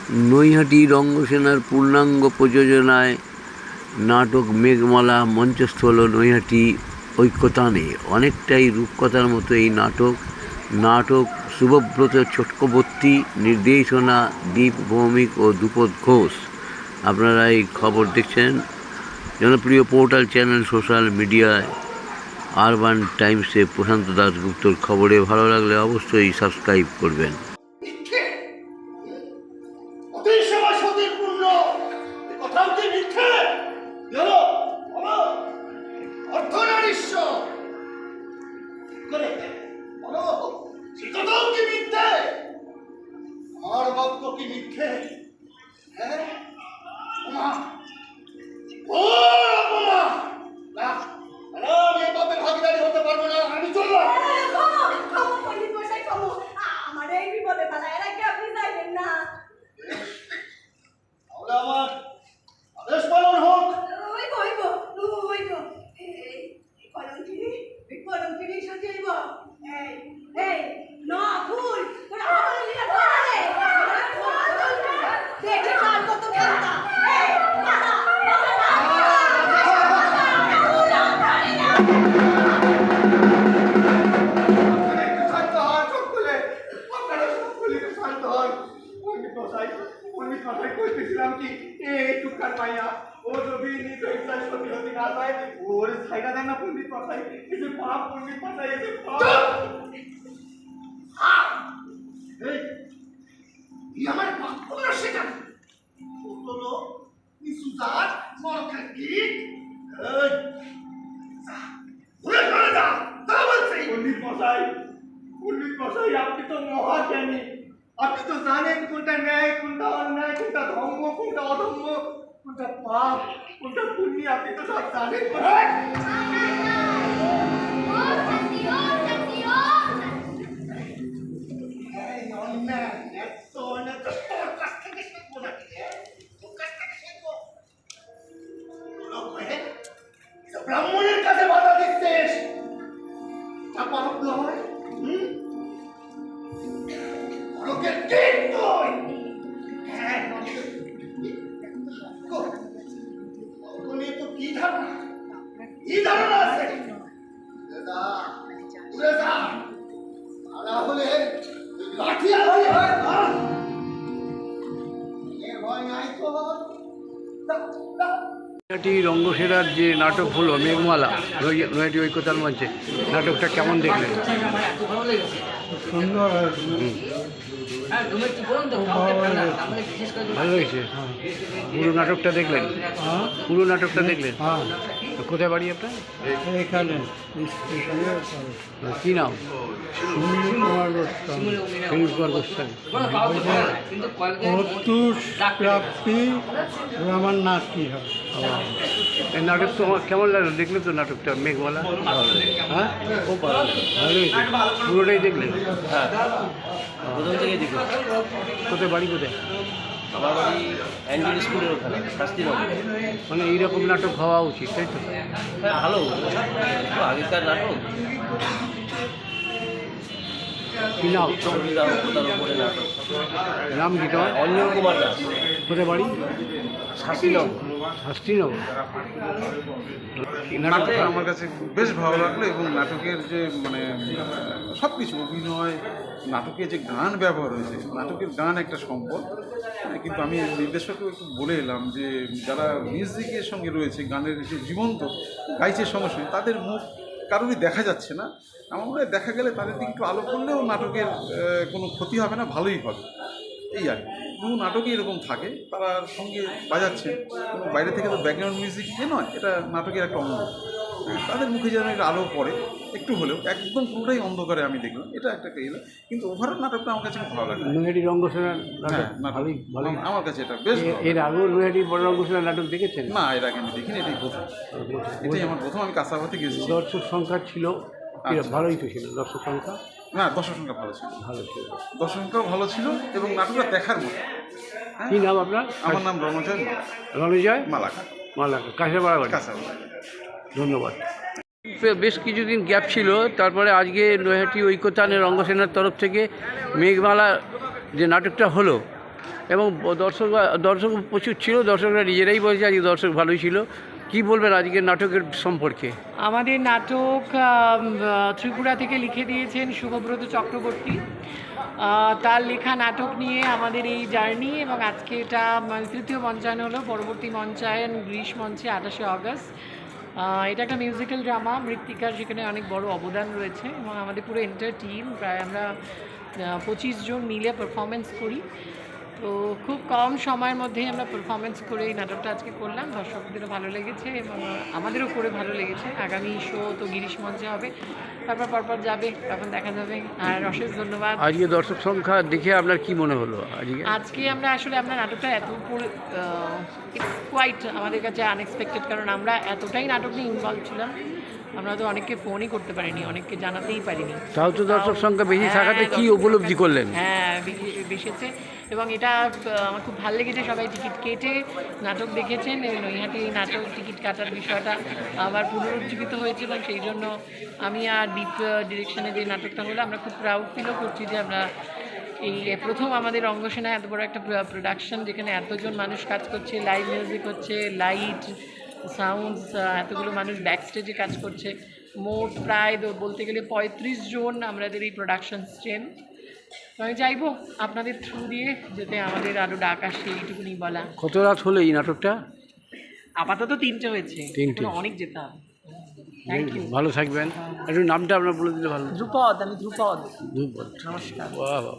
নৈহাটি রঙ্গসেনার পূর্ণাঙ্গ প্রযোজনায় নাটক মেঘমালা মঞ্চস্থ হল নৈহাটি ঐক্যতানে। অনেকটাই রূপকথার মতো এই নাটক শুভব্রত চক্রবর্তী, নির্দেশনা দীপ ভৌমিক ও দ্রুপদ ঘোষ। আপনারা এই খবর দেখছেন জনপ্রিয় পোর্টাল চ্যানেল সোশ্যাল মিডিয়ায় আরবান টাইমসে প্রশান্ত দাশগুপ্তর খবরে। ভালো লাগলে অবশ্যই সাবস্ক্রাইব করবেন। আপনি তো মহাজ্ঞানী, আপনি তো জানেন কোনটা ন্যায়, কোনটা অন্যায়, কোনটা ধর্ম, কোনটা অধর্ম, কোনটা পাপ, কোনটা পুণ্য, আপনি তো সব জানেন। ব্রাহ্মণের কাছে বাধা দিচ্ছিস, তা পাপ নয়। নৈহাটি রঙ্গসেনার যে নাটক হলো মেঘমালা নৈহাটি ঐক্যতার মঞ্চে, নাটকটা কেমন দেখলেন? সুন্দর, ভালো হয়েছে। পুরো নাটকটা দেখলেন? পুরো নাটকটা দেখলেন? কোথায় বাড়ি আপনার? এখানে কী নাম? সুনীল কুমার গোস্বামী। সুনীল কুমার গোস্বামী। প্রাপ্তি আমার নাচ কি হয়। এই নাটক তো আমার কেমন লাগলো? দেখলেন তো নাটকটা মেঘমালা? হ্যাঁ, খুব ভালো হয়েছে। পুরোটাই দেখলেন? হ্যাঁ, প্রথম থেকেই দেখলাম। কোথায় বাড়ি? কোথায়? আমার বাড়ি অ্যাঞ্জেল স্কুলের ওখানে, শাস্তিনগর। মানে এইরকম নাটক হওয়া উচিত, তাই তো? হ্যাঁ, ভালো, একটু আগেকার নাটক। কি নাম? তার উপরে নাটক। নাম কি তোমার? অঞ্জন কুমার দাস। কোথায় বাড়ি? শাস্তিনগর। শাস্তিনগর। নাটকটা আমার কাছে বেশ ভালো লাগলো, এবং নাটকের যে সব কিছু অভিনয়, নাটকে যে গান ব্যবহার হয়েছে, নাটকের গান একটা সম্পদ। কিন্তু আমি নির্দেশককে একটু বলে এলাম যে যারা মিউজিকের সঙ্গে রয়েছে, গানের যে জীবন্ত গাইছে সঙ্গে সঙ্গে, তাদের মুখ কারোরই দেখা যাচ্ছে না। আমার মনে হয় দেখা গেলে তাদের দিকে একটু আলো করলেও নাটকের কোনো ক্ষতি হবে না, ভালোই হবে। এই আর পুরো নাটকে এরকম থাকে, তারা সঙ্গে বাজাচ্ছে, কোনো বাইরে থেকে তো ব্যাকগ্রাউন্ড মিউজিক যে নয়, এটা নাটকের একটা অঙ্গ। তাদের মুখে যেন একটা আলো পড়ে একটু হলেও, একদম পুরোটাই অন্ধকারে আমি দেখলাম, এটা একটা এলো। কিন্তু ওভারঅল নাটকটা আমার কাছে খুব ভালো লাগে। নৈহাটি রঙ্গসেনার নাটক ভালোই, আমার কাছে এটা বেশ। এর আগেও নৈহাটি রঙ্গসেনার নাটক দেখেছেন? না, এর আগে আমি দেখিনি, এটাই প্রথম। এটাই আমার প্রথম। আমি কাঁচাপাতে গেছি। দর্শক সংখ্যা ছিল ভালোই তো ছিল দর্শক সংখ্যা? না, দর্শক সংখ্যা ভালো ছিল। দর্শক সংখ্যাও ভালো ছিল এবং নাটকটা দেখার মতো। কী নাম আপনার? আমার নাম রণজয় মালাকা। কাঁচাপাড়া বাড়ি। ধন্যবাদ। বেশ কিছুদিন গ্যাপ ছিল, তারপরে আজকে নৈহাটি ঐক্যতানে রঙ্গসেনার তরফ থেকে মেঘমালা যে নাটকটা হলো, এবং দর্শক প্রচুর ছিল, দর্শকরা নিজেরাই বলছে আজকে দর্শক ভালোই ছিল। কি বলবেন আজকের নাটকের সম্পর্কে? আমাদের নাটক ত্রিপুরা থেকে লিখে দিয়েছেন শুভব্রত চক্রবর্তী। তার লেখা নাটক নিয়ে আমাদের এই জার্নি, এবং আজকে এটা তৃতীয় মঞ্চায়ন হলো। পরবর্তী মঞ্চায়ন গ্রীষ্ম মঞ্চে 28শে অগস্ট। এটা একটা মিউজিক্যাল ড্রামা, মৃত্তিকার সেখানে অনেক বড় অবদান রয়েছে, এবং আমাদের পুরো এন্টার টিম, প্রায় আমরা 25 জন মিলে পারফরমেন্স করি। তো খুব কম সময়ের মধ্যেই আমরা পারফরমেন্স করে এই নাটকটা আজকে করলাম। দর্শকদেরও ভালো লেগেছে এবং আমাদেরও করে ভালো লেগেছে। আগামী শো তো গিরিশ মঞ্চে হবে, পরপর যাবে, তখন দেখা যাবে। আর অশেষ ধন্যবাদ। আজকে দর্শক সংখ্যা দেখে আপনার কি মনে হলো? আজকে আমরা আসলে আপনার নাটকটা এত ইটস কোয়াইট আমাদের কাছে আনএক্সপেক্টেড, কারণ আমরা এতটাই নাটক নিয়ে ইনভলভ ছিলাম, আমরা তো অনেককে ফোনই করতে পারিনি, অনেককে জানাতেই পারিনি। তাও তো দর্শক সংখ্যা বেশি থাকাতে কি উপলব্ধি করলেন? হ্যাঁ, বেশিছে, এবং এটা আমার খুব ভালো লেগেছে। সবাই টিকিট কেটে নাটক দেখেছেন। নৈহাটি নাটক টিকিট কাটার বিষয়টা আবার পুনরুজ্জীবিত হয়েছে, এবং সেই জন্য আমি আর ডিপ ডিরেকশনে যে নাটকটা হলো, আমরা খুব প্রাউড ফিলও করছি যে আমরা এই প্রথম আমাদের অঙ্গসেনা এত বড় একটা প্রোডাকশন, যেখানে এতজন মানুষ কাজ করছে, লাইভ মিউজিক হচ্ছে, লাইট সাউন্ডস, এতগুলো মানুষ ব্যাক স্টেজে কাজ করছে। মোট প্রায় বলতে গেলে 35 জন আমাদের এই প্রোডাকশন স্ট্রেন। আমি চাইবো আপনাদের থ্রু দিয়ে যাতে আমাদের আরও ডাক আসে, এইটুকুনি বলা। কত রাত হলো এই নাটকটা? আপাতত 3টে হয়েছে, 3টে। অনেক যেতে হবে। Thank you. ভালো থাকবেন। একটু নামটা আপনার বলে দিলে ভালো। ধ্রুপদ, আমি ধ্রুপদ। ধ্রুপদ। নমস্কার। বাহ বাহ।